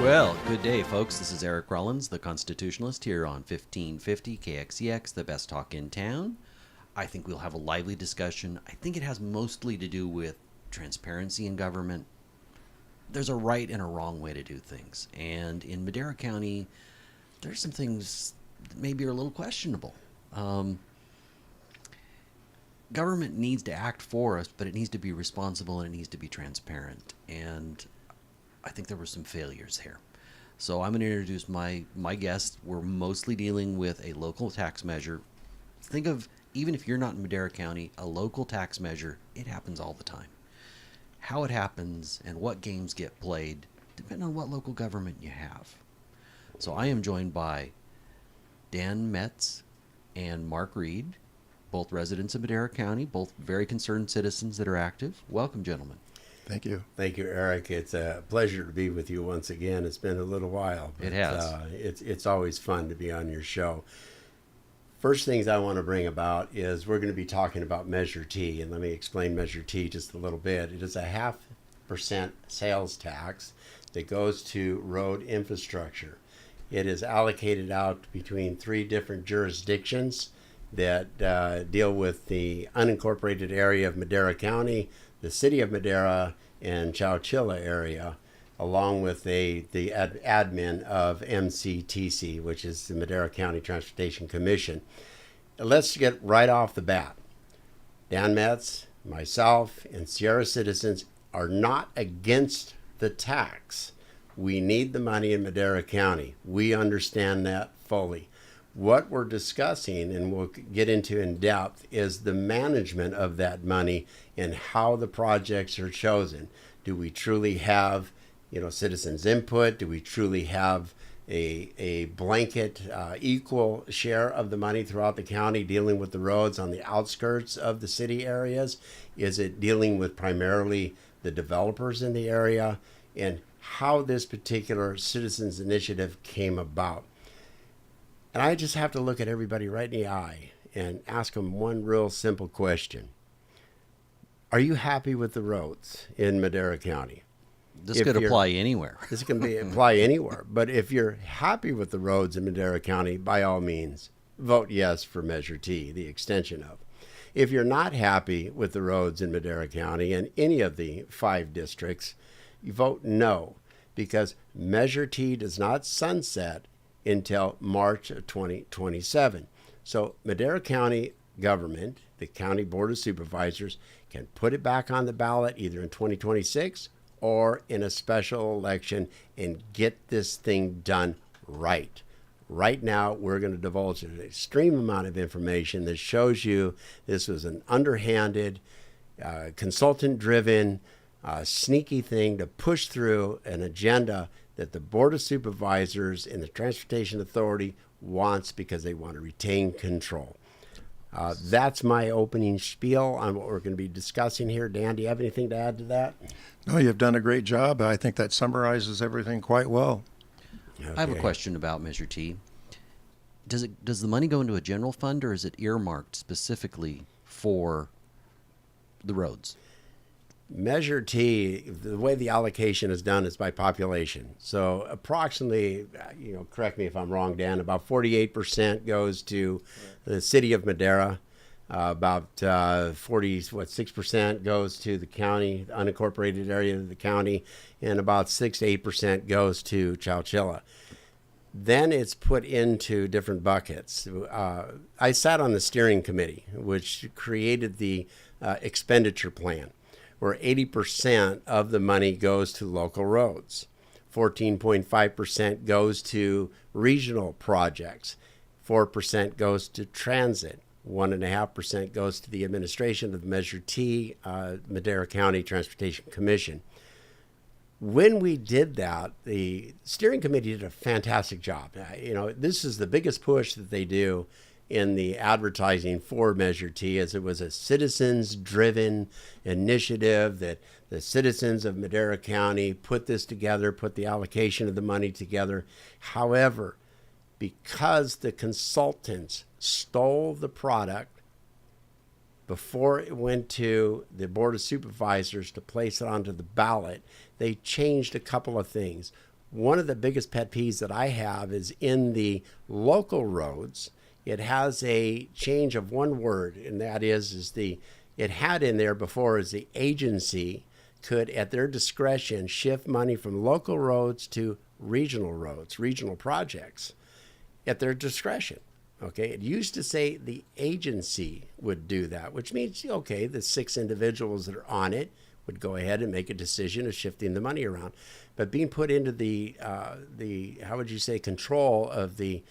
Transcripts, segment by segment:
Well, good day, folks. This is Eric Rollins, the Constitutionalist, here on 1550 KXEX, the best talk in town. I think we'll have a lively discussion. I think it has mostly to do with transparency in government. There's a right and a wrong way to do things. And in Madera County, there's some things that maybe are a little questionable. Government needs to act for us, but it needs to be responsible and it needs to be transparent. And I think there were some failures here. So I'm going to introduce my guests. We're mostly dealing with a local tax measure. Think of, even if you're not in Madera County, a local tax measure, it happens all the time. How it happens and what games get played depend on what local government you have. So I am joined by Dan Metz and Mark Reed, both residents of Madera County, both very concerned citizens that are active. Welcome, gentlemen. Thank you. Thank you, Eric. It's a pleasure to be with you once again. It's been a little while. But, It has. It's always fun to be on your show. First things I want to bring about is we're going to be talking about Measure T, and let me explain Measure T just a little bit. It is a 0.5% sales tax that goes to road infrastructure. It is allocated out between 3 different jurisdictions that deal with the unincorporated area of Madera County, the city of Madera, and Chowchilla area, along with the admin of MCTC, which is the Madera County Transportation Commission. Let's get right off the bat. Dan Metz, myself, and Sierra citizens are not against the tax. We need the money in Madera County. We understand that fully. What we're discussing, and we'll get into in depth, is the management of that money and how the projects are chosen. Do we truly have, citizens' input? Do we truly have a blanket equal share of the money throughout the county dealing with the roads on the outskirts of the city areas? Is it dealing with primarily the developers in the area? And how this particular citizens initiative came about. And I just have to look at everybody right in the eye and ask them one real simple question. Are you happy with the roads in Madera County? This could apply anywhere. This can apply anywhere. But if you're happy with the roads in Madera County, by all means, vote yes for Measure T, the extension of. If you're not happy with the roads in Madera County and any of the 5 districts, you vote no, because Measure T does not sunset until March of 2027. So Madera County government, the County Board of Supervisors, can put it back on the ballot either in 2026 or in a special election and get this thing done right. Right now, we're going to divulge an extreme amount of information that shows you this was an underhanded, consultant-driven, sneaky thing to push through an agenda that the Board of Supervisors and the Transportation Authority wants because they want to retain control. That's my opening spiel on what we're going to be discussing here. Dan, do you have anything to add to that? No, you've done a great job. I think that summarizes everything quite well. Okay. I have a question about Measure T. Does the money go into a general fund, or is it earmarked specifically for the roads? Measure T, the way the allocation is done is by population. So approximately, correct me if I'm wrong, Dan, about 48% goes to the city of Madera. About 6% goes to the county, the unincorporated area of the county, and about 6 to 8% goes to Chowchilla. Then it's put into different buckets. I sat on the steering committee, which created the expenditure plan, where 80% of the money goes to local roads. 14.5% goes to regional projects. 4% goes to transit. 1.5% goes to the administration of the Measure T, Madera County Transportation Commission. When we did that, the steering committee did a fantastic job. This is the biggest push that they do in the advertising for Measure T, as it was a citizens-driven initiative that the citizens of Madera County put this together, put the allocation of the money together. However, because the consultants stole the product before it went to the Board of Supervisors to place it onto the ballot, they changed a couple of things. one of the biggest pet peeves that I have is in the local roads, it has a change of one word, and that is it had in there before is the agency could, at their discretion, shift money from local roads to regional roads, regional projects, at their discretion. Okay, it used to say the agency would do that, which means, okay, the 6 individuals that are on it would go ahead and make a decision of shifting the money around. But being put into the how would you say, control of the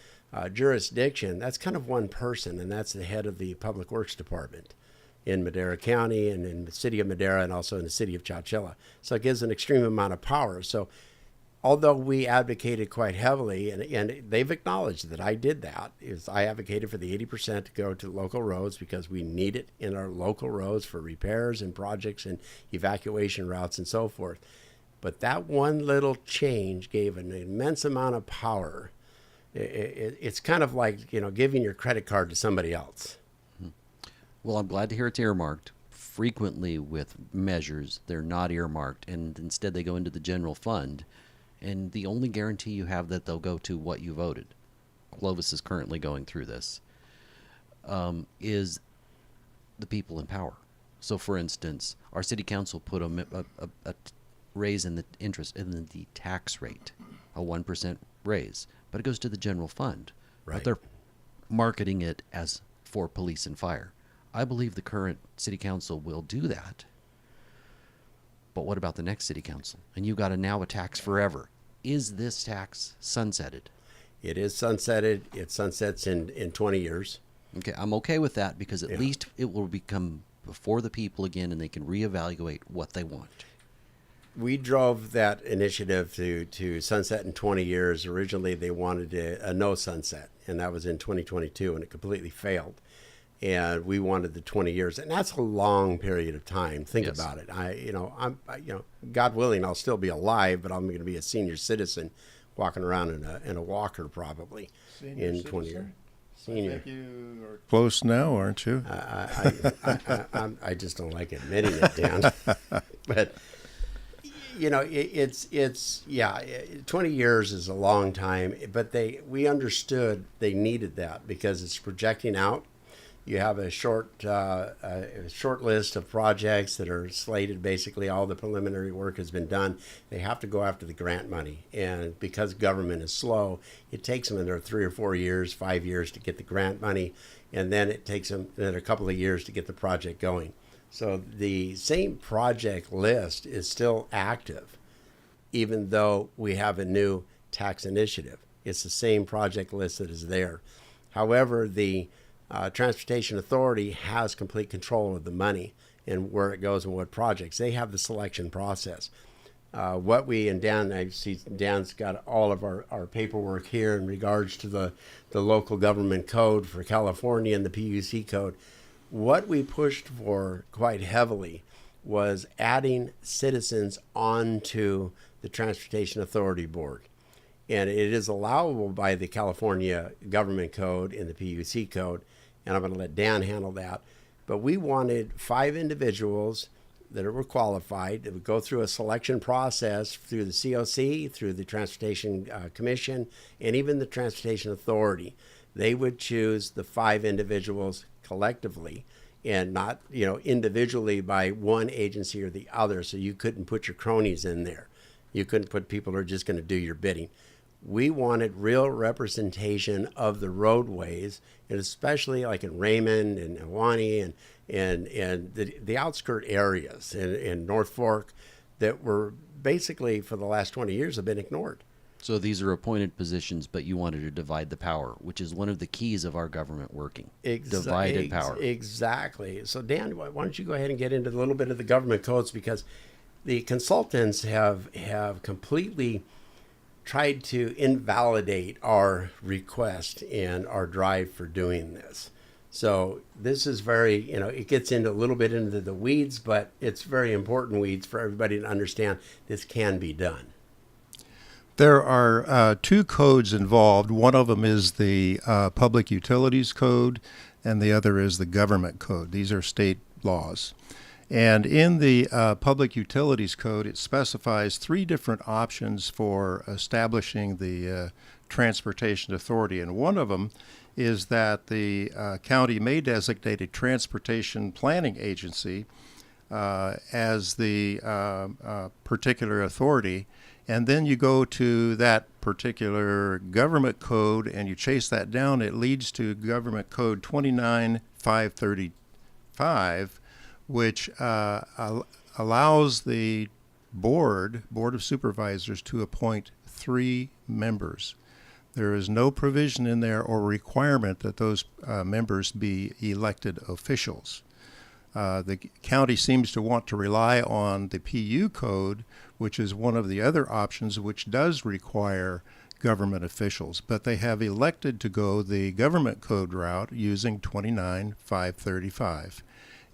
jurisdiction, that's kind of one person, and that's the head of the Public Works Department in Madera County and in the city of Madera and also in the city of Chowchilla. So it gives an extreme amount of power. So although we advocated quite heavily, and they've acknowledged that I did that, is I advocated for the 80% to go to local roads because we need it in our local roads for repairs and projects and evacuation routes and so forth. But that one little change gave an immense amount of power. It's kind of like, giving your credit card to somebody else. Well, I'm glad to hear it's earmarked. Frequently with measures, they're not earmarked, and instead they go into the general fund. And the only guarantee you have that they'll go to what you voted, Clovis is currently going through this, is the people in power. So, for instance, our city council put a raise in the interest in the tax rate, a 1% raise, but it goes to the general fund. Right. But they're marketing it as for police and fire. I believe the current city council will do that. But what about the next city council? And you've got now a tax forever. Is this tax sunsetted? It is sunsetted. It sunsets in 20 years. Okay, I'm okay with that because at least it will become before the people again and they can reevaluate what they want. We drove that initiative to sunset in 20 years. Originally, they wanted a no sunset, and that was in 2022, and it completely failed. And we wanted the 20 years, and that's a long period of time. Think Yes. about it. God willing, I'll still be alive, but I'm going to be a senior citizen, walking around in a walker probably in 20 years. Senior. I think you are close now, aren't you? I just don't like admitting it, Dan. But it's 20 years is a long time. But we understood they needed that because it's projecting out. You have a short list of projects that are slated. Basically, all the preliminary work has been done. They have to go after the grant money, and because government is slow, it takes them another 3 or 4 years, 5 years to get the grant money, and then it takes them another couple of years to get the project going. So the same project list is still active, even though we have a new tax initiative. It's the same project list that is there. However, the Transportation Authority has complete control of the money and where it goes and what projects. They have the selection process. I see Dan's got all of our paperwork here in regards to the local government code for California and the PUC code. What we pushed for quite heavily was adding citizens onto the Transportation Authority Board. And it is allowable by the California government code and the PUC code, and I'm going to let Dan handle that. But we wanted 5 individuals that were qualified that would go through a selection process through the COC, through the Transportation Commission, and even the Transportation Authority. They would choose the 5 individuals collectively and not, individually by one agency or the other. So you couldn't put your cronies in there. You couldn't put people who are just going to do your bidding. We wanted real representation of the roadways, and especially like in Raymond and Ahwahnee and the outskirt areas in North Fork that were basically for the last 20 years have been ignored. So these are appointed positions, but you wanted to divide the power, which is one of the keys of our government working. Divided power. Exactly. So Dan, why don't you go ahead and get into a little bit of the government codes, because the consultants have completely tried to invalidate our request and our drive for doing this. So this is very, it gets into a little bit into the weeds, but it's very important weeds for everybody to understand this can be done. There are 2 codes involved. One of them is the Public Utilities Code, and the other is the Government Code. These are state laws. And in the Public Utilities Code, it specifies three different options for establishing the Transportation Authority. And one of them is that the county may designate a transportation planning agency as the particular authority. And then you go to that particular government code and you chase that down. It leads to Government Code 29535, which allows the Board of Supervisors to appoint 3 members. There is no provision in there or requirement that those members be elected officials. The county seems to want to rely on the PU code, which is one of the other options, which does require government officials, but they have elected to go the government code route using 29535.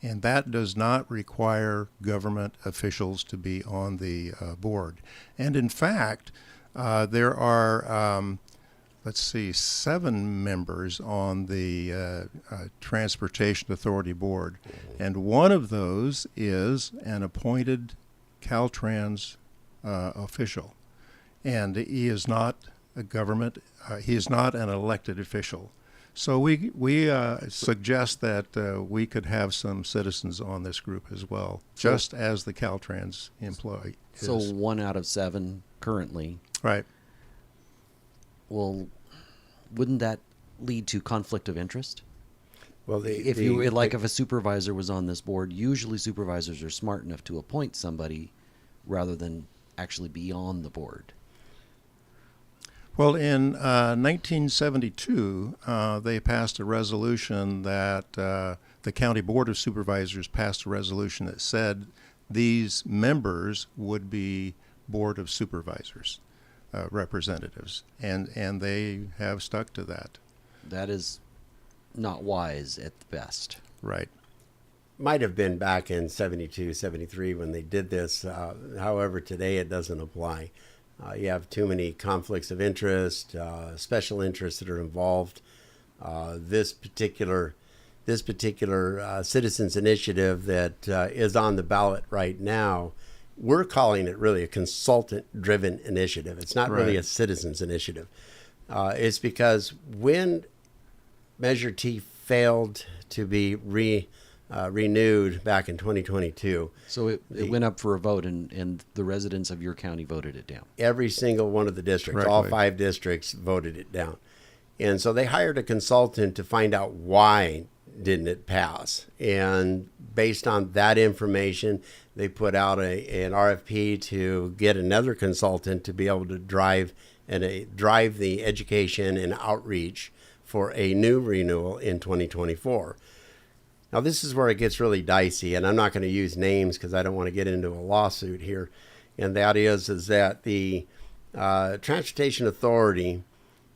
And that does not require government officials to be on the board. And in fact, there are, 7 members on the Transportation Authority Board. And one of those is an appointed Caltrans official. And he is not a government, he is not an elected official. So we suggest that we could have some citizens on this group as well, just as the Caltrans employee is. So 1 out of 7 currently. Right. Well, wouldn't that lead to conflict of interest? Well, If a supervisor was on this board, usually supervisors are smart enough to appoint somebody rather than actually be on the board. Well, in 1972, they passed a resolution that the County Board of Supervisors passed a resolution that said these members would be Board of Supervisors representatives, and they have stuck to that. That is not wise at the best. Right. might have been back in 72, 73 when they did this. However, today it doesn't apply. You have too many conflicts of interest, special interests that are involved. This particular citizens initiative that is on the ballot right now, we're calling it really a consultant-driven initiative. It's not really a citizens initiative. It's because when Measure T failed to be renewed back in 2022. So it went up for a vote, and the residents of your county voted it down. Every single one of the districts, Correctly. all 5 districts, voted it down. And so they hired a consultant to find out why didn't it pass. And based on that information, they put out an RFP to get another consultant to be able to drive the education and outreach for a new renewal in 2024. Now, this is where it gets really dicey, and I'm not going to use names because I don't want to get into a lawsuit here. And that is that the Transportation Authority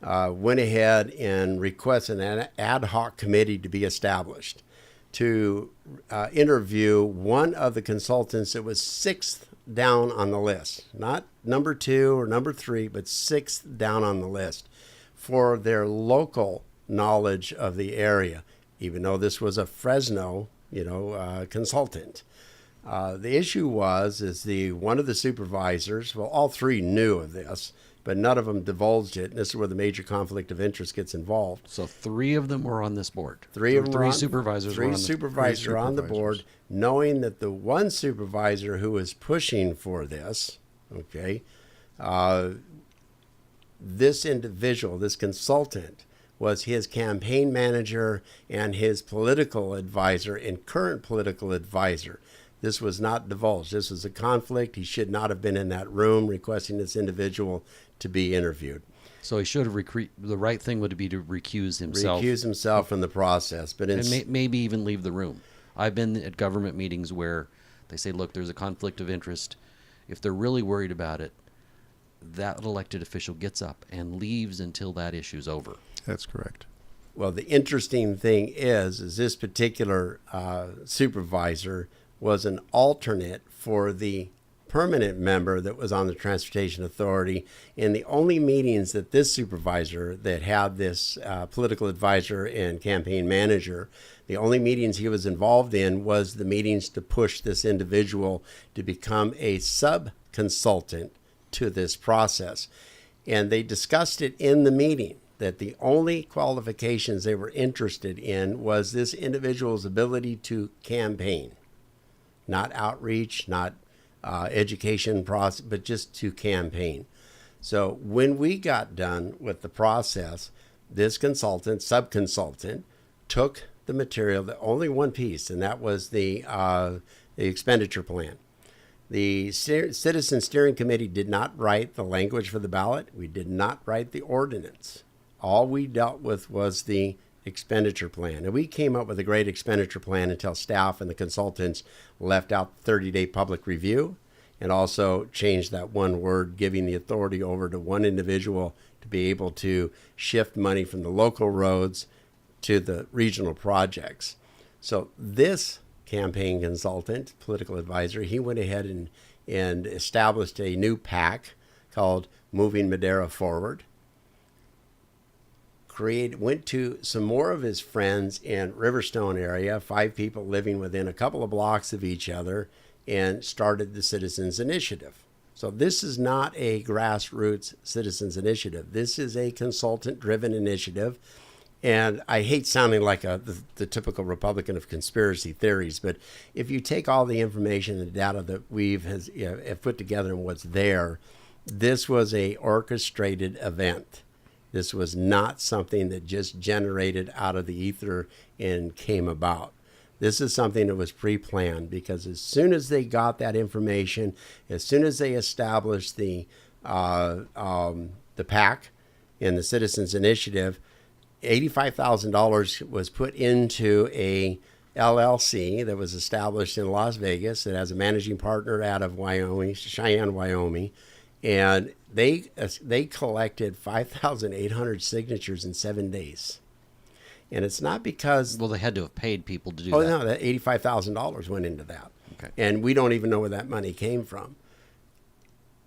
went ahead and requested an ad hoc committee to be established to interview one of the consultants that was 6th down on the list, not number 2 or number 3, but 6th down on the list for their local knowledge of the area, even though this was a Fresno, consultant. The issue is one of the supervisors, well, all 3 knew of this, but none of them divulged it, and this is where the major conflict of interest gets involved. So 3 of them were on this board. 3 of them were on, supervisors. Three were on supervisors are on the board, knowing that the one supervisor who was pushing for this, this individual, this consultant, was his campaign manager and his political advisor and current political advisor. This was not divulged. This was a conflict. He should not have been in that room requesting this individual to be interviewed. So he should have the right thing would be to recuse himself. Recuse himself from the process, but maybe even leave the room. I've been at government meetings where they say, look, there's a conflict of interest. If they're really worried about it, that elected official gets up and leaves until that issue's over. That's correct. Well, the interesting thing is this particular supervisor was an alternate for the permanent member that was on the Transportation Authority. And the only meetings that this supervisor that had this political advisor and campaign manager, the only meetings he was involved in was the meetings to push this individual to become a sub-consultant to this process. And they discussed it in the meeting that the only qualifications they were interested in was this individual's ability to campaign. Not outreach, not education process, but just to campaign. So when we got done with the process, this consultant, sub-consultant, took the material, the only one piece, and that was the expenditure plan. The Citizen Steering Committee did not write the language for the ballot. We did not write the ordinance. All we dealt with was the expenditure plan. And we came up with a great expenditure plan until staff and the consultants left out the 30-day public review and also changed that one word, giving the authority over to one individual to be able to shift money from the local roads to the regional projects. So this campaign consultant, political advisor, he went ahead and established a new PAC called Moving Madera Forward. Went to some more of his friends in Riverstone area, 5 people living within a couple of blocks of each other, and started the Citizens Initiative. So this is not a grassroots citizens initiative. This is a consultant-driven initiative. And I hate sounding like the typical Republican of conspiracy theories, but if you take all the information and data that have put together and what's there, this was a orchestrated event. This was not something that just generated out of the ether and came about. This is something that was pre-planned, because as soon as they got that information, as soon as they established the PAC and the Citizens Initiative, $85,000 was put into a LLC that was established in Las Vegas. It has a managing partner out of Wyoming, Cheyenne, Wyoming, and they collected 5,800 signatures in 7 days. And it's not because... Well, they had to have paid people to do that. Oh, no, that $85,000 went into that. Okay. And we don't even know where that money came from.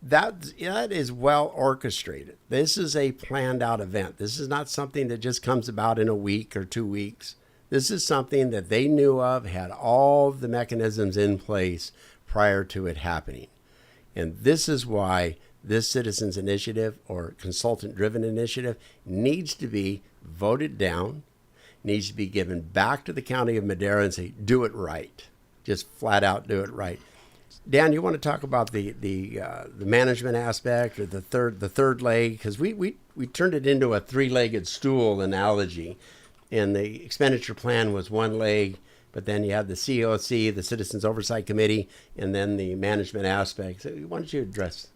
That is well orchestrated. This is a planned out event. This is not something that just comes about in a week or 2 weeks. This is something that they knew of, had all the mechanisms in place prior to it happening. And this is why this citizens initiative or consultant-driven initiative needs to be voted down, needs to be given back to the county of Madera and say, do it right. Just flat out do it right. Dan, you want to talk about the management aspect or the third leg? Because we turned it into a 3-legged stool analogy, and the expenditure plan was one leg, but then you have the COC, the Citizens Oversight Committee, and then the management aspect. So why don't you address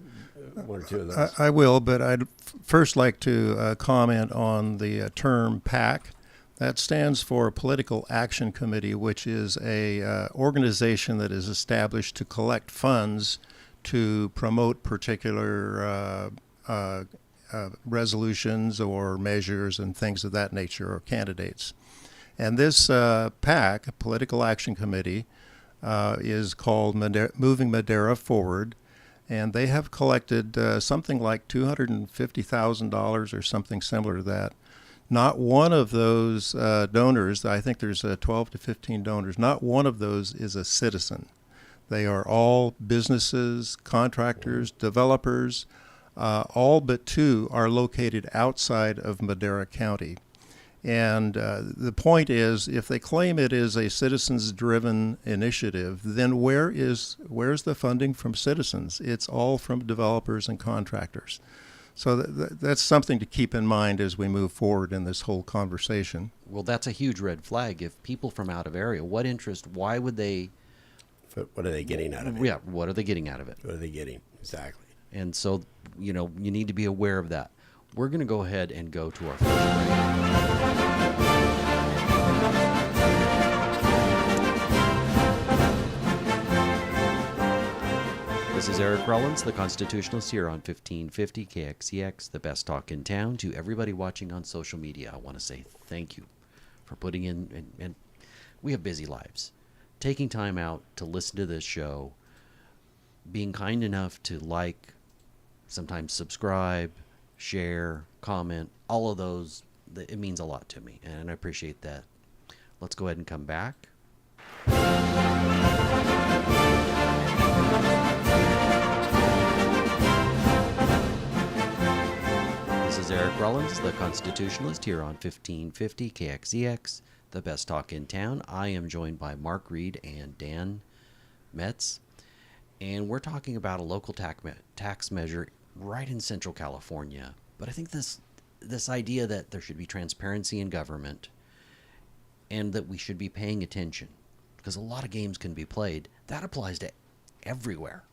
one or two of those? I will, but I'd first like to comment on the term PAC. That stands for Political Action Committee, which is a organization that is established to collect funds to promote particular resolutions or measures and things of that nature, or candidates. And this PAC, Political Action Committee, is called Moving Madera Forward, and they have collected something like $250,000 or something similar to that. Not one of those donors, I think there's 12 to 15 donors, not one of those is a citizen. They are all businesses, contractors, developers. All but 2 are located outside of Madera County. And the point is, if they claim it is a citizens-driven initiative, then where's the funding from citizens? It's all from developers and contractors. So that's something to keep in mind as we move forward in this whole conversation. Well, that's a huge red flag. If people from out of area, what interest, why would they... What are they getting out of it? Yeah, what are they getting out of it? What are they getting? Exactly. And so, you need to be aware of that. We're going to go ahead and go to our first break. This is Eric Rollins, the Constitutionalist, here on 1550 KXEX, the best talk in town. To everybody watching on social media, I want to say thank you for putting in, and we have busy lives. Taking time out to listen to this show being kind enough to like, sometimes subscribe, share, comment, all of those, it means a lot to me, and I appreciate that. Let's go ahead and come back. This is Eric Rollins, the Constitutionalist, here on 1550 KXEX, the best talk in town. I am joined by Mark Reed and Dan Metz, and we're talking about a local tax measure right in Central California. But I think this idea that there should be transparency in government and that we should be paying attention, because a lot of games can be played, that applies to everywhere.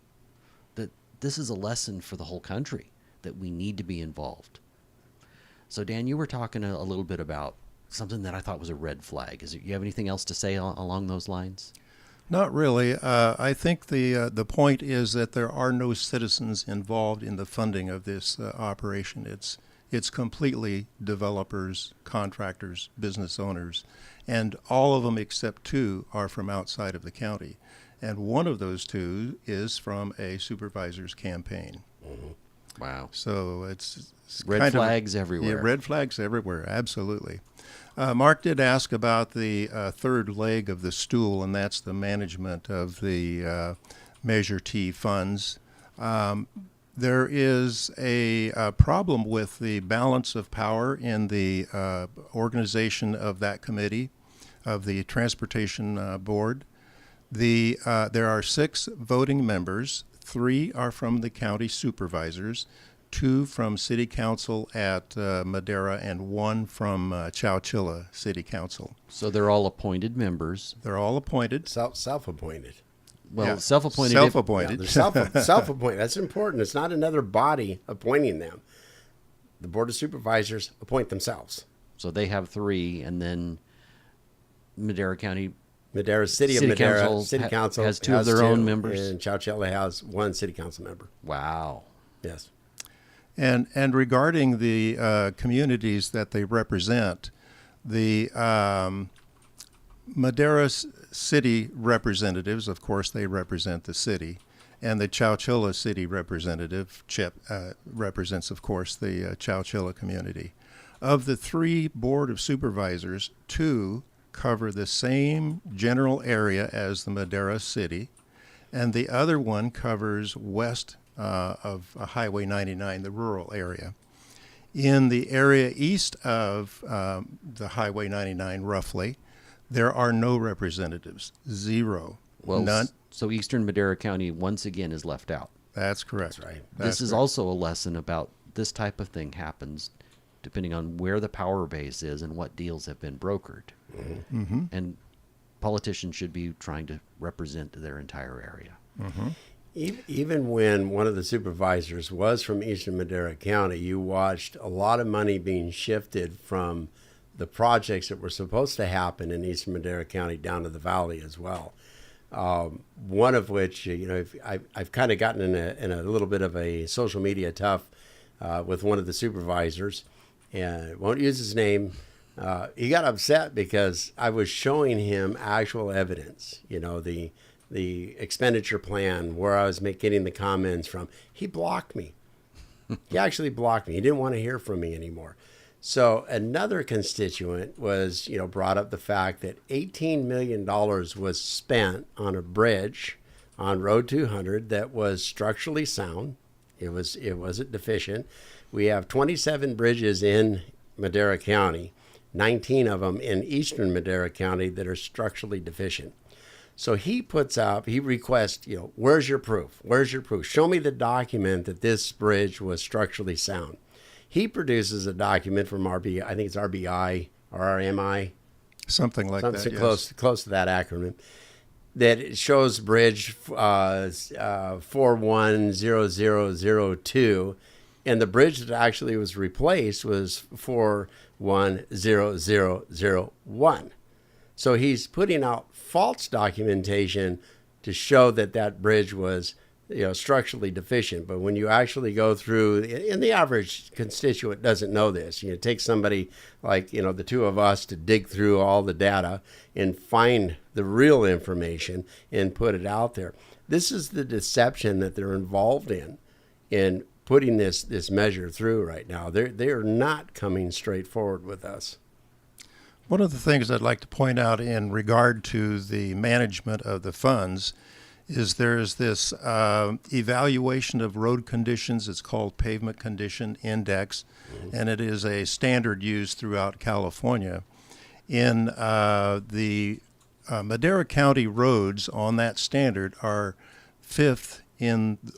That this is a lesson for the whole country, that we need to be involved. So Dan, you were talking a little bit about something that I thought was a red flag. You have anything else to say along those lines? Not really. I think the point is that there are no citizens involved in the funding of this operation. It's completely developers, contractors, business owners, and all of them except two are from outside of the county. And one of those two is from a supervisor's campaign. Mm-hmm. Wow. So it's red flags everywhere. Yeah, red flags everywhere, absolutely. Mark did ask about the third leg of the stool, and that's the management of the Measure T funds. There is a problem with the balance of power in the organization of that committee, of the Transportation Board. There are 6 voting members. 3 are from the county supervisors, 2 from City Council at Madera, and 1 from Chowchilla City Council. So they're all appointed members. They're all appointed. Self-appointed. Well, Yeah. self-appointed. Self-appointed. Yeah, they're self-appointed. That's important. It's not another body appointing them. The Board of Supervisors appoint themselves. So they have 3, and then Madera County City of Madera Council City Council has 2 of their own members. and Chowchilla has 1 City Council member. Wow. Yes. And regarding the communities that they represent, the Madera City representatives, of course, they represent the city, and the Chowchilla City representative, Chip, represents, of course, the Chowchilla community. Of the 3 Board of Supervisors, 2 cover the same general area as the Madera City, and the other one covers west of Highway 99, the rural area. In the area east of the Highway 99, roughly, there are no representatives, 0. Well, None. so Eastern Madera County once again is left out. That's correct. That's right. This is also a lesson about this type of thing happens depending on where the power base is and what deals have been brokered. Mm-hmm. And politicians should be trying to represent their entire area. Mm-hmm. Even when one of the supervisors was from Eastern Madera County, you watched a lot of money being shifted from the projects that were supposed to happen in Eastern Madera County down to the valley as well. One of which, I've kind of gotten in a little bit of a social media tough with one of the supervisors, and won't use his name. He got upset because I was showing him actual evidence, the expenditure plan where I was getting the comments from. He blocked me. He actually blocked me. He didn't want to hear from me anymore. So another constituent was, brought up the fact that $18 million was spent on a bridge on Road 200 that was structurally sound. It wasn't deficient. We have 27 bridges in Madera County, 19 of them in Eastern Madera County that are structurally deficient. So he requests, where's your proof? Where's your proof? Show me the document that this bridge was structurally sound. He produces a document from RBI, I think it's RBI or RMI. Something like that, Close to that acronym. That it shows bridge 410002, and the bridge that actually was replaced was 410001. So he's putting out false documentation to show that bridge was structurally deficient. But when you actually go through, and the average constituent doesn't know this, it takes somebody like the 2 of us to dig through all the data and find the real information and put it out there. This is the deception that they're involved in putting this measure through right now. They are not coming straight forward with us. One of the things I'd like to point out in regard to the management of the funds is there's this evaluation of road conditions. It's called Pavement Condition Index, and it is a standard used throughout California. In the Madera County roads on that standard are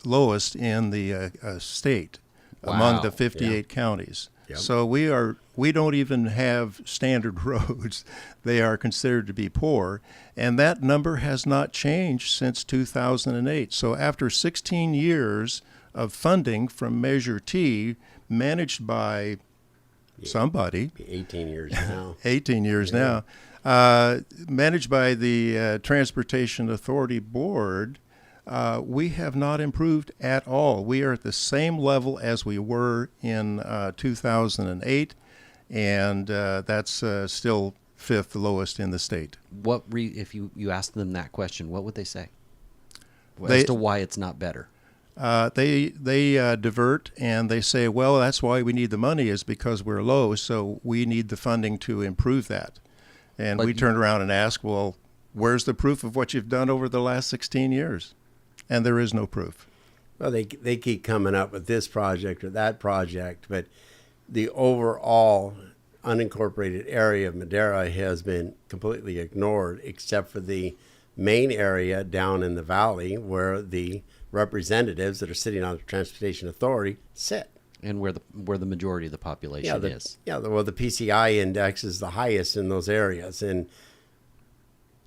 lowest in the state among the 58 counties. Yep. So we don't even have standard roads. They are considered to be poor, and that number has not changed since 2008. So after 16 years of funding from Measure T, managed by somebody, 18 years now. 18 years now, managed by the Transportation Authority Board, we have not improved at all. We are at the same level as we were in 2008, and that's still fifth lowest in the state. If you asked them that question, what would they say as to why it's not better? They divert and they say, well, that's why we need the money, is because we're low, so we need the funding to improve that. And we turn around and ask, well, where's the proof of what you've done over the last 16 years? And there is no proof. Well, they keep coming up with this project or that project, but the overall unincorporated area of Madera has been completely ignored, except for the main area down in the valley where the representatives that are sitting on the Transportation Authority sit. And where the majority of the population is. Yeah, well, the PCI index is the highest in those areas. And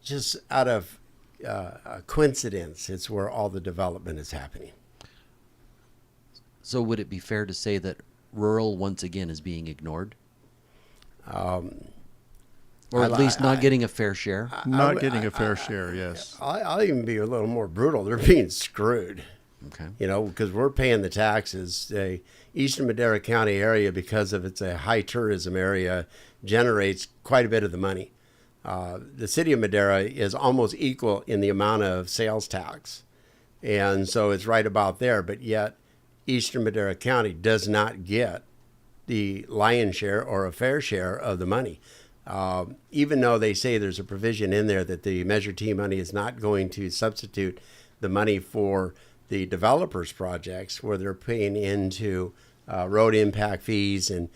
just out of a coincidence, it's where all the development is happening. So would it be fair to say that rural, once again, is being ignored? Or at least not getting a fair share? Not getting a fair share, yes. I'll even be a little more brutal. They're being screwed. Okay. You know, because we're paying the taxes. The Eastern Madera County area, because of it's a high tourism area, generates quite a bit of the money. The city of Madera is almost equal in the amount of sales tax. And so it's right about there. But yet, Eastern Madera County does not get the lion's share or a fair share of the money. Even though they say there's a provision in there that the Measure T money is not going to substitute the money for the developers' projects, where they're paying into road impact fees and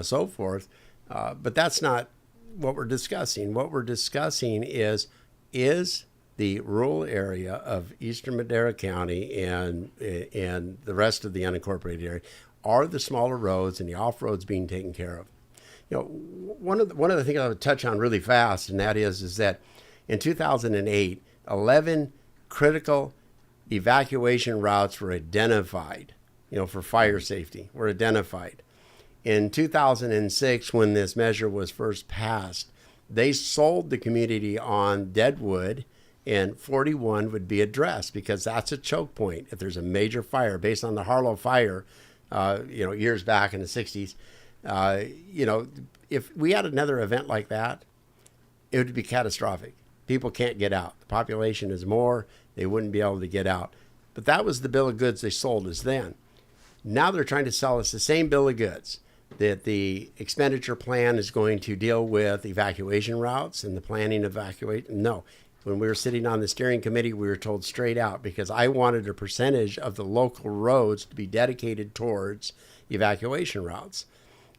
so forth. But that's not what we're discussing. What we're discussing is the rural area of Eastern Madera County and the rest of the unincorporated area, are the smaller roads and the off-roads being taken care of? You know, one of the things I would touch on really fast, and that is that in 2008, 11 critical evacuation routes were identified, for fire safety, were identified. In 2006, when this measure was first passed, they sold the community on Deadwood, and 41 would be addressed because that's a choke point. If there's a major fire, based on the Harlow fire, years back in the 60s, if we had another event like that, it would be catastrophic. People can't get out. The population is more. They wouldn't be able to get out. But that was the bill of goods they sold us then. Now they're trying to sell us the same bill of goods, that the expenditure plan is going to deal with evacuation routes and the planning of evacuation. No. When we were sitting on the steering committee, we were told straight out, because I wanted a percentage of the local roads to be dedicated towards evacuation routes.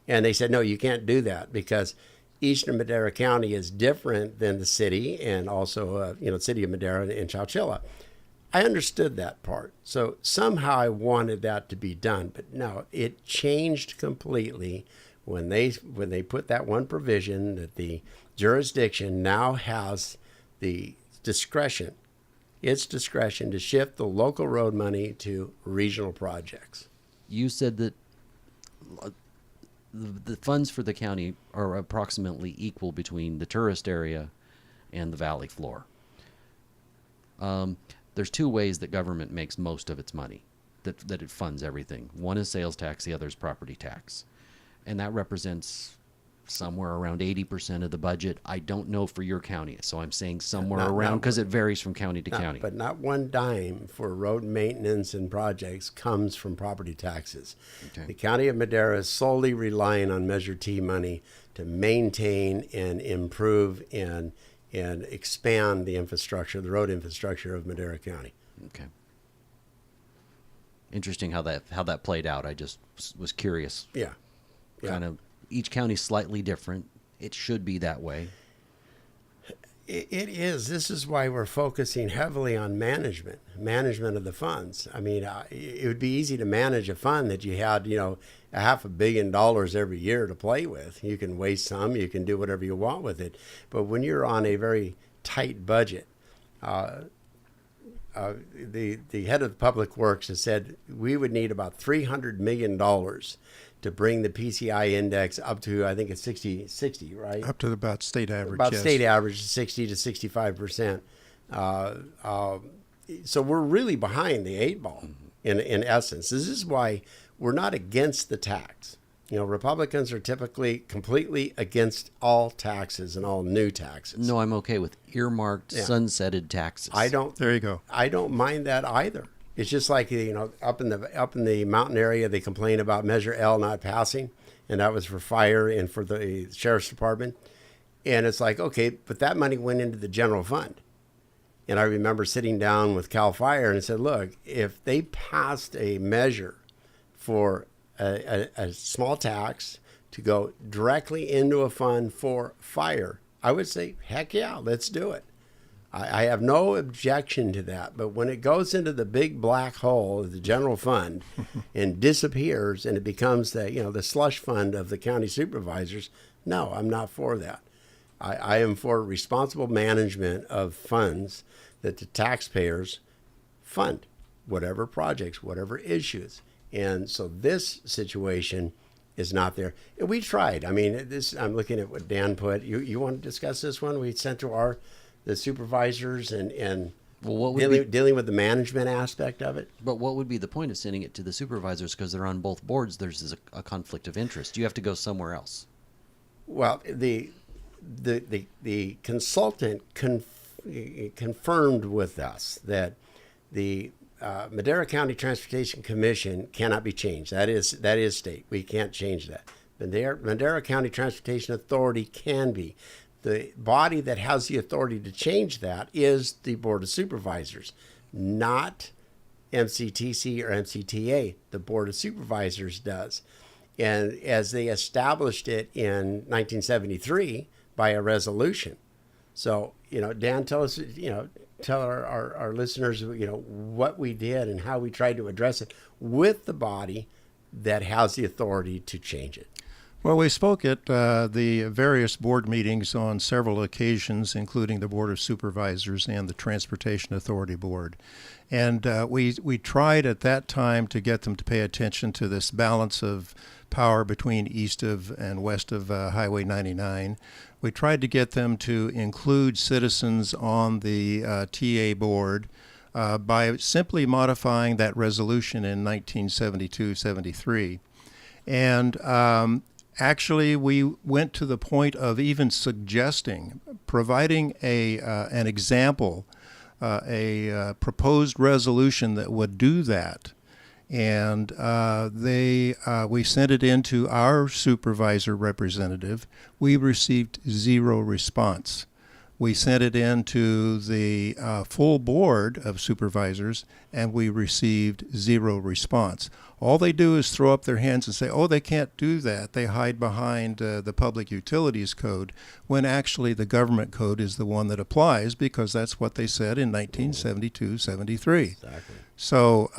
And they said, no, you can't do that, because Eastern Madera County is different than the city, and also, city of Madera and Chowchilla. I understood that part. So somehow I wanted that to be done. But no, it changed completely when they put that one provision that the jurisdiction now has the discretion, its discretion to shift the local road money to regional projects. You said that the funds for the county are approximately equal between the tourist area and the valley floor. There's two ways that government makes most of its money, that it funds everything. One is sales tax, the other is property tax. And that represents somewhere around 80% of the budget. I don't know for your county, so I'm saying somewhere Not- around not- because it varies from county to Not- county. But not one dime for road maintenance and projects comes from property taxes. Okay. The county of Madera is solely relying on Measure T money to maintain and improve and expand the infrastructure, the road infrastructure of Madera County. Okay. Interesting how that played out. I just was curious. Yeah. Yeah. Kind of each county's slightly different. It should be that way. It is. This is why we're focusing heavily on management of the funds. I mean, it would be easy to manage a fund that you had, $500 million every year to play with. You can waste some, you can do whatever you want with it. But when you're on a very tight budget, the head of Public Works has said we would need about $300 million to bring the PCI index up to, I think it's 60, right? Up to about state average. About yes. state average, 60 to 65%. So we're really behind the eight ball in essence. This is why we're not against the tax. Republicans are typically completely against all taxes and all new taxes. No, I'm okay with earmarked, sunsetted taxes. There you go. I don't mind that either. It's just like up in the mountain area, they complain about Measure L not passing, and that was for fire and for the sheriff's department. And it's like, okay, but that money went into the general fund. And I remember sitting down with Cal Fire and said, look, if they passed a measure for a small tax to go directly into a fund for fire, I would say, heck yeah, let's do it. I have no objection to that. But when it goes into the big black hole of the general fund and disappears and it becomes the slush fund of the county supervisors, no, I'm not for that. I am for responsible management of funds that the taxpayers fund, whatever projects, whatever issues. And so this situation is not there. And we tried. I mean, I'm looking at what Dan put. You want to discuss this one? We sent to the supervisors and Well, what would dealing with the management aspect of it. But what would be the point of sending it to the supervisors? Because they're on both boards. There's a conflict of interest. You have to go somewhere else. Well, the consultant confirmed with us that the Madera County Transportation Commission cannot be changed. That is state. We can't change that. Madera County Transportation Authority can be. The body that has the authority to change that is the Board of Supervisors, not MCTC or MCTA. The Board of Supervisors does. And as they established it in 1973 by a resolution. So, Dan, tell us, tell our listeners, what we did and how we tried to address it with the body that has the authority to change it. Well, we spoke at the various board meetings on several occasions, including the Board of Supervisors and the Transportation Authority Board. And we tried at that time to get them to pay attention to this balance of power between east of and west of Highway 99. We tried to get them to include citizens on the TA board by simply modifying that resolution in 1972-73. And actually, we went to the point of even suggesting, providing an example, a proposed resolution that would do that. And we sent it in to our supervisor representative. We received zero response. We sent it in to the full board of supervisors, and we received zero response. All they do is throw up their hands and say, oh, they can't do that. They hide behind the Public Utilities Code, when actually the government code is the one that applies, because that's what they said in 1972-73. Exactly. So,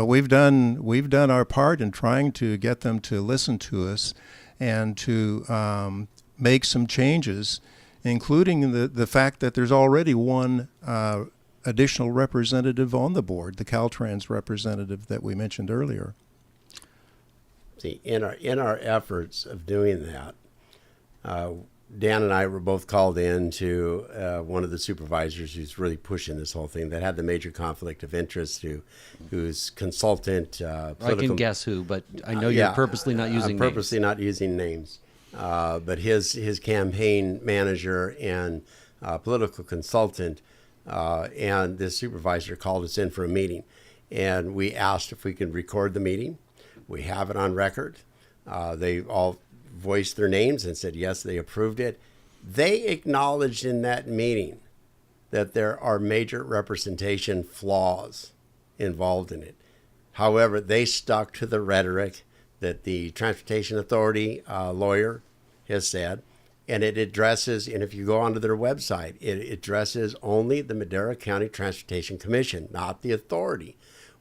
we've done our part in trying to get them to listen to us and to make some changes, including the fact that there's already one additional representative on the board, the Caltrans representative that we mentioned earlier. See, in our efforts of doing that, Dan and I were both called in to one of the supervisors who's really pushing this whole thing, that had the major conflict of interest, who's consultant. I can guess who, but I know you're purposely not using names. Not using names. but his campaign manager and political consultant and this supervisor called us in for a meeting, and we asked if we could record the meeting. We have it on record. They all voiced their names and said yes, they approved it. They acknowledged in that meeting that there are major representation flaws involved in it. However, they stuck to the rhetoric that the Transportation Authority lawyer has said, and it addresses, and if you go onto their website, it addresses only the Madera County Transportation Commission, not the authority.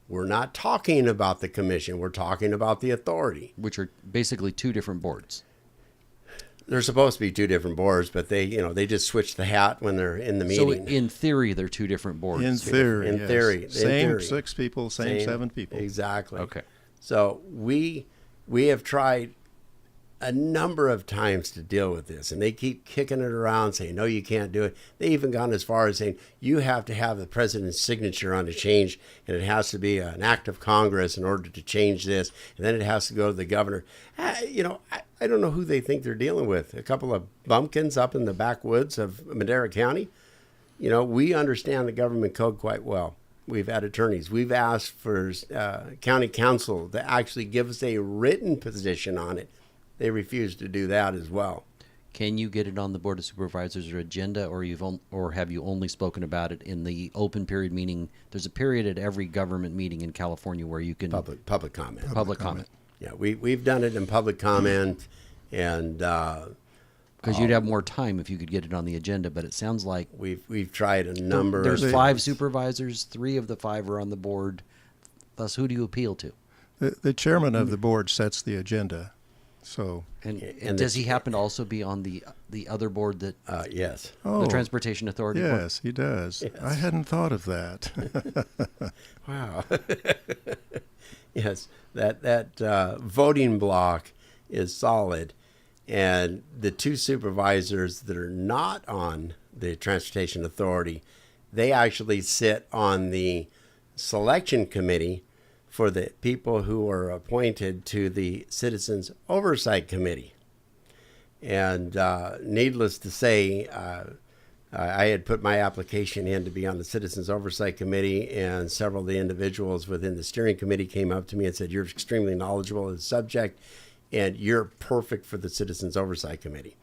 We're not talking about the commission, we're talking about the authority. Which are basically two different boards. They're supposed to be two different boards, but they just switch the hat when they're in the meeting. So in theory, they're two different boards. In theory, In yes. theory. Same 6 people, same 7 people. Exactly. Okay. So we have tried a number of times to deal with this, and they keep kicking it around, saying, no, you can't do it. They even gone as far as saying, you have to have the president's signature on a change, and it has to be an act of Congress in order to change this, and then it has to go to the governor. I don't know who they think they're dealing with. A couple of bumpkins up in the backwoods of Madera County. We understand the government code quite well. We've had attorneys. We've asked for county council to actually give us a written position on it. They refuse to do that as well. Can you get it on the Board of Supervisors or agenda, or have you only spoken about it in the open period? Meaning, there's a period at every government meeting in California where you can Public comment. Public comment. Yeah, we've done it in public comment, and Because you'd have more time if you could get it on the agenda. But it sounds like we've tried a number. There's of 5 supervisors. 3 of the 5 are on the board. Thus, who do you appeal to? The chairman of the board sets the agenda. So, And does he happen to also be on the other board that yes. the Transportation Authority board? yes, he does. Yes. I hadn't thought of that. Wow. Yes, that voting block is solid, and the 2 supervisors that are not on the Transportation Authority, they actually sit on the selection committee for the people who are appointed to the Citizens Oversight Committee. And needless to say, I had put my application in to be on the Citizens Oversight Committee, and several of the individuals within the steering committee came up to me and said, you're extremely knowledgeable of the subject, and you're perfect for the Citizens Oversight Committee.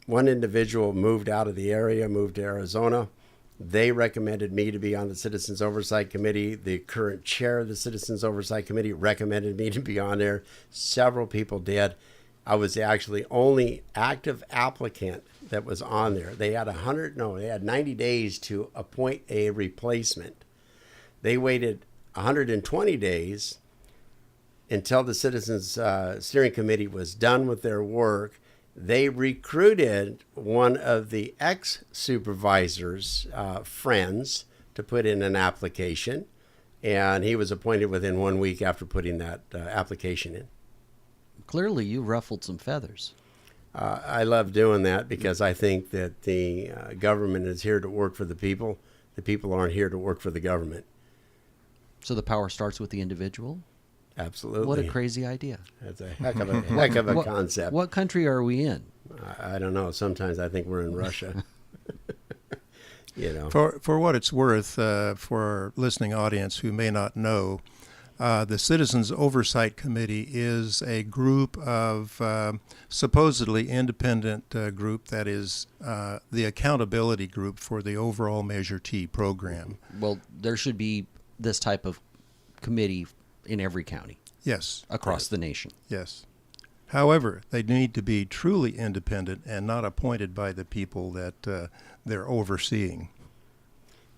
One individual moved out of the area, moved to Arizona. They recommended me to be on the Citizens Oversight Committee. The current chair of the Citizens Oversight Committee recommended me to be on there. Several people did. I was actually only active applicant that was on there. They had 90 days to appoint a replacement. They waited 120 days until the Citizens Steering Committee was done with their work. They recruited one of the ex-supervisors' friends to put in an application, and he was appointed within 1 week after putting that application in. Clearly, you ruffled some feathers. I love doing that because I think that the government is here to work for the people. The people aren't here to work for the government. So the power starts with the individual? Absolutely. What a crazy idea. That's a heck of a concept. What country are we in? I don't know. Sometimes I think we're in Russia. For what it's worth, for our listening audience who may not know, the Citizens Oversight Committee is a group of supposedly independent group that is the accountability group for the overall Measure T program. Well, there should be this type of committee in every county. Yes. Across the nation. Yes. However, they need to be truly independent and not appointed by the people that they're overseeing.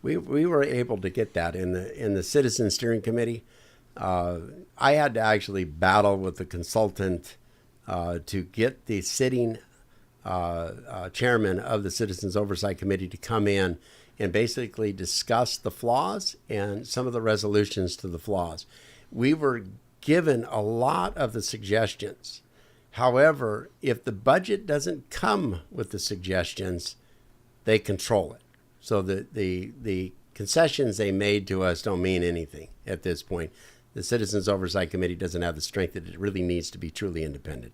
We were able to get that in the Citizen Steering Committee. I had to actually battle with the consultant to get the sitting chairman of the Citizens Oversight Committee to come in and basically discuss the flaws and some of the resolutions to the flaws. We were given a lot of the suggestions. However, if the budget doesn't come with the suggestions, they control it. So the concessions they made to us don't mean anything at this point. The Citizens Oversight Committee doesn't have the strength that it really needs to be truly independent.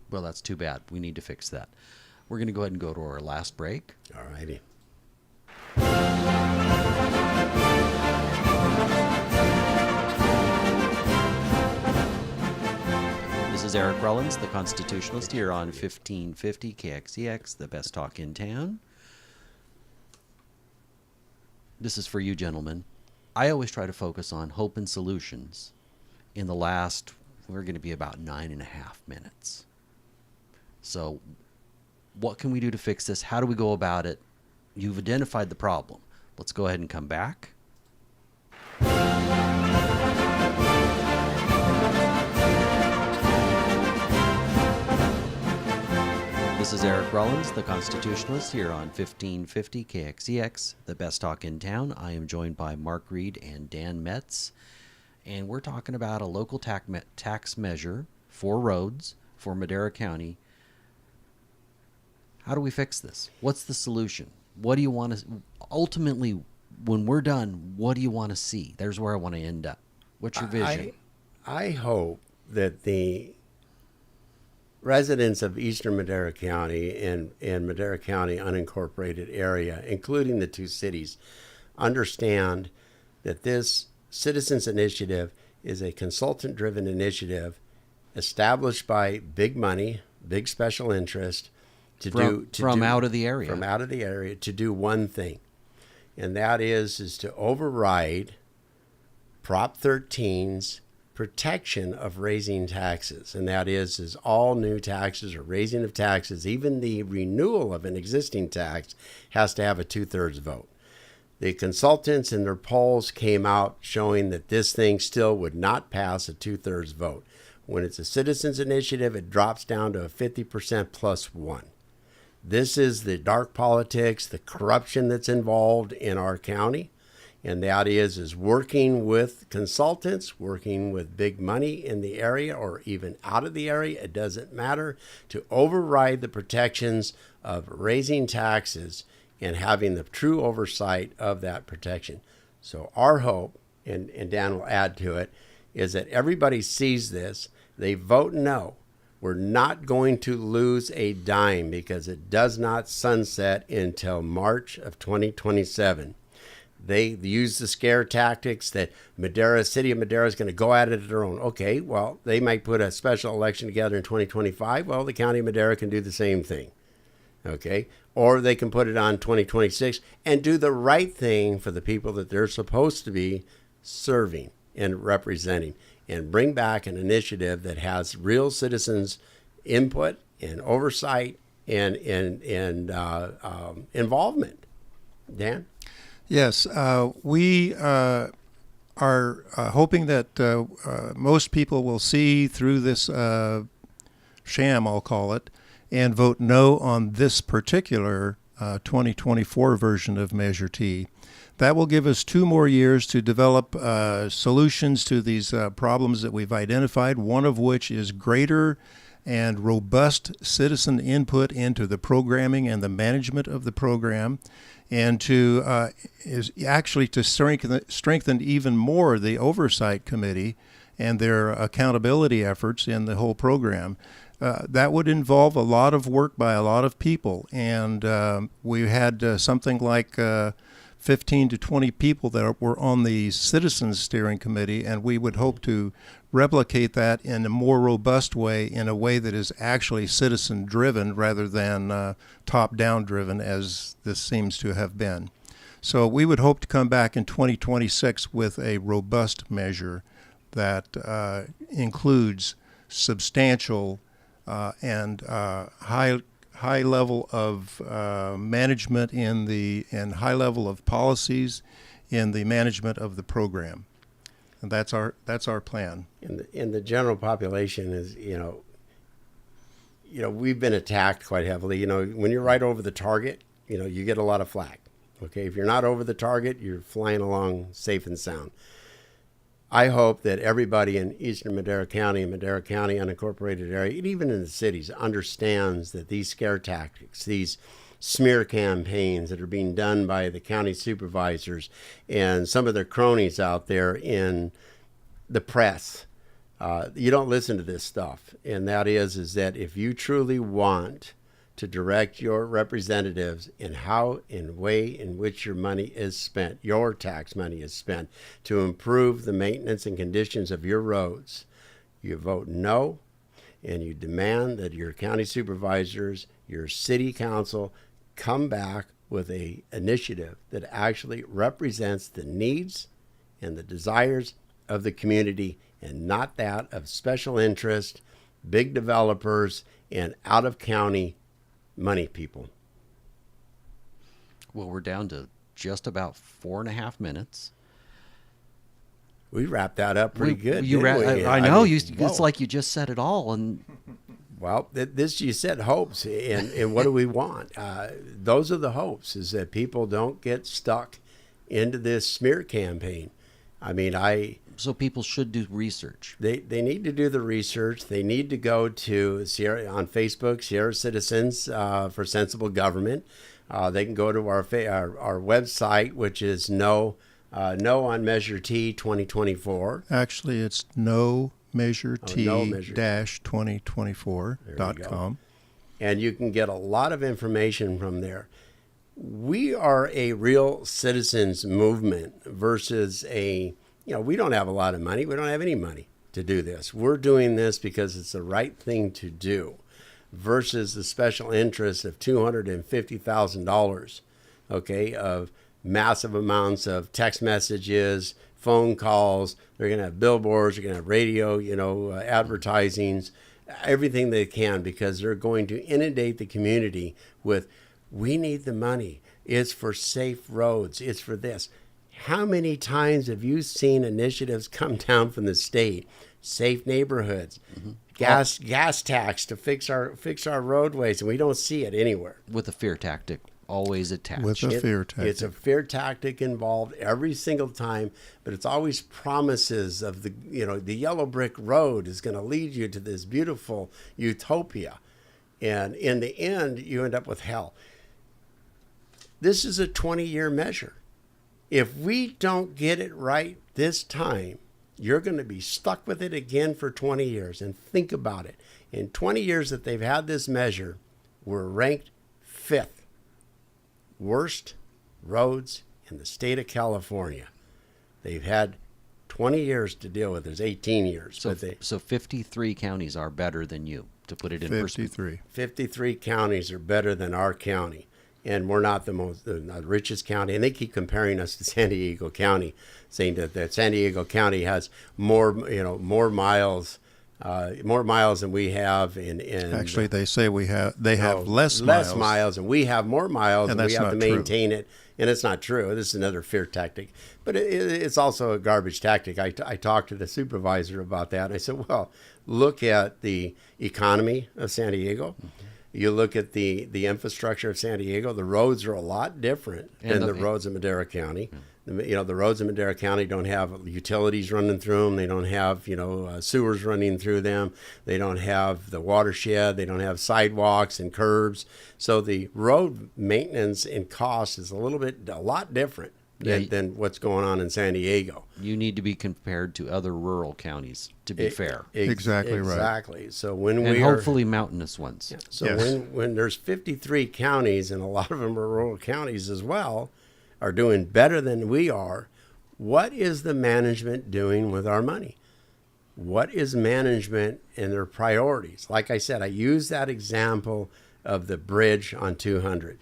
Well, that's too bad. We need to fix that. We're going to go ahead and go to our last break. All righty. This is Eric Rollins, the Constitutionalist, here on 1550 KXEX, the best talk in town. This is for you, gentlemen. I always try to focus on hope and solutions. In the last, we're going to be about 9.5 minutes. So what can we do to fix this? How do we go about it? You've identified the problem. Let's go ahead and come back. This is Eric Rollins, the Constitutionalist, here on 1550 KXEX, the best talk in town. I am joined by Mark Reed and Dan Metz, and we're talking about a local tax measure for roads for Madera County. How do we fix this? What's the solution? What do you want to, ultimately, when we're done, what do you want to see? There's where I want to end up. What's your vision? I hope that the residents of eastern Madera County and Madera County unincorporated area, including the two cities, understand that this citizens initiative is a consultant-driven initiative established by big money, big special interest, from out of the area to do one thing, and that is to override Prop 13's protection of raising taxes, and that is all new taxes or raising of taxes, even the renewal of an existing tax, has to have a 2/3 vote. The consultants in their polls came out showing that this thing still would not pass a 2/3 vote. When it's a citizens initiative, it drops down to a 50% plus one. This is the dark politics, the corruption that's involved in our county. And that is working with consultants, working with big money in the area or even out of the area, it doesn't matter, to override the protections of raising taxes and having the true oversight of that protection. So our hope, and Dan will add to it, is that everybody sees this, they vote no. We're not going to lose a dime because it does not sunset until March of 2027. They use the scare tactics that City of Madera is going to go at it at their own. Okay, well, they might put a special election together in 2025. Well, the County of Madera can do the same thing. Okay, or they can put it on 2026 and do the right thing for the people that they're supposed to be serving and representing, and bring back an initiative that has real citizens' input and oversight and involvement. Dan? Yes, we are hoping that most people will see through this sham, I'll call it, and vote no on this particular 2024 version of Measure T. That will give us 2 more years to develop solutions to these problems that we've identified, one of which is greater and robust citizen input into the programming and the management of the program, and to is actually to strengthen even more the oversight committee and their accountability efforts in the whole program. That would involve a lot of work by a lot of people, and we had something like 15 to 20 people that were on the Citizens Steering Committee, and we would hope to replicate that in a more robust way, in a way that is actually citizen-driven rather than top-down driven, as this seems to have been. So we would hope to come back in 2026 with a robust measure that includes substantial and high level of management and high level of policies in the management of the program, and that's our plan. In the general population is we've been attacked quite heavily. When you're right over the target, you get a lot of flack. Okay, if you're not over the target, you're flying along safe and sound. I hope that everybody in eastern Madera County and Madera County unincorporated area, and even in the cities, understands that these scare tactics, these smear campaigns that are being done by the county supervisors and some of their cronies out there in the press You don't listen to this stuff. And that is that if you truly want to direct your representatives in how and way in which your money is spent, your tax money is spent, to improve the maintenance and conditions of your roads, you vote no, and you demand that your county supervisors, your city council, come back with a initiative that actually represents the needs and the desires of the community and not that of special interest, big developers, and out-of-county money people. Well, we're down to just about 4.5 minutes. We wrapped that up pretty good. You didn't we? I know. mean, It's like you just said it all. And well, this you said hopes, and what do we want? Those are the hopes, is that people don't get stuck into this smear campaign. I mean, so people should do research. They need to do the research. They need to go to Sierra on Facebook, Sierra Citizens for Sensible Government. They can go to our website, which is no on Measure T 2024. Actually, it's no measure T No Measure T. -2024.com. And you can get a lot of information from there. We are a real citizens movement versus we don't have a lot of money. We don't have any money to do this. We're doing this because it's the right thing to do versus the special interest of $250,000, okay, of massive amounts of text messages, phone calls. They're going to have billboards. They're going to have radio, advertisings, everything they can, because they're going to inundate the community with, we need the money. It's for safe roads. It's for this. How many times have you seen initiatives come down from the state? Safe neighborhoods, gas tax to fix our roadways, and we don't see it anywhere. With a fear tactic always attached. With a fear tactic. It's a fear tactic involved every single time, but it's always promises of the yellow brick road is going to lead you to this beautiful utopia. And in the end, you end up with hell. This is a 20-year measure. If we don't get it right this time, you're going to be stuck with it again for 20 years. And think about it. In 20 years that they've had this measure, we're ranked 5th worst roads in the state of California. They've had 20 years to deal with. There's 18 years. So 53 counties are better than you, to put it in perspective. 53 counties are better than our county. And we're not the richest county. And they keep comparing us to San Diego County, saying that San Diego County has more miles than we have. Actually, they say they have less miles, and we have more miles, and we have to maintain true. it. And it's not true. This is another fear tactic. But it's also a garbage tactic. I talked to the supervisor about that, and I said, well, look at the economy of San Diego. Mm-hmm. You look at the infrastructure of San Diego, the roads are a lot different than the roads of Madera County. The roads in Madera County don't have utilities running through them. They don't have, sewers running through them. They don't have the watershed. They don't have sidewalks and curbs. So the road maintenance and cost is a lot different than what's going on in San Diego. You need to be compared to other rural counties, to be fair. Exactly right. Exactly. So hopefully mountainous ones. Yeah. So when there's 53 counties, and a lot of them are rural counties as well, are doing better than we are, what is the management doing with our money? What is management and their priorities? Like I said, I use that example of the bridge on 200.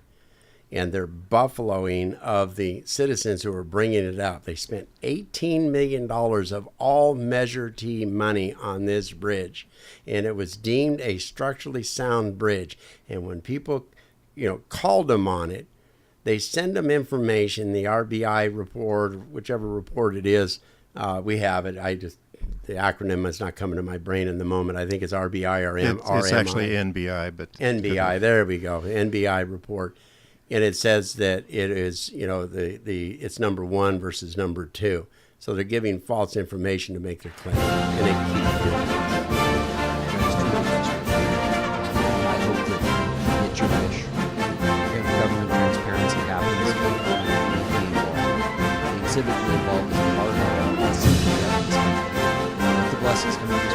And their buffaloing of the citizens who are bringing it up. They spent $18 million of all Measure T money on this bridge, and it was deemed a structurally sound bridge. And when people, called them on it, they send them information, the RBI report, whichever report it is. We have it. The acronym is not coming to my brain in the moment. I think it's RBI or RMI. It's actually NBI, but NBI. There we go. NBI report. And it says that it is, it's number 1 versus number 2. So they're giving false information to make their claim, and they keep doing it. I hope that it's your wish. If government transparency happens, being civically involved is part of this. With the blessing blessings come to this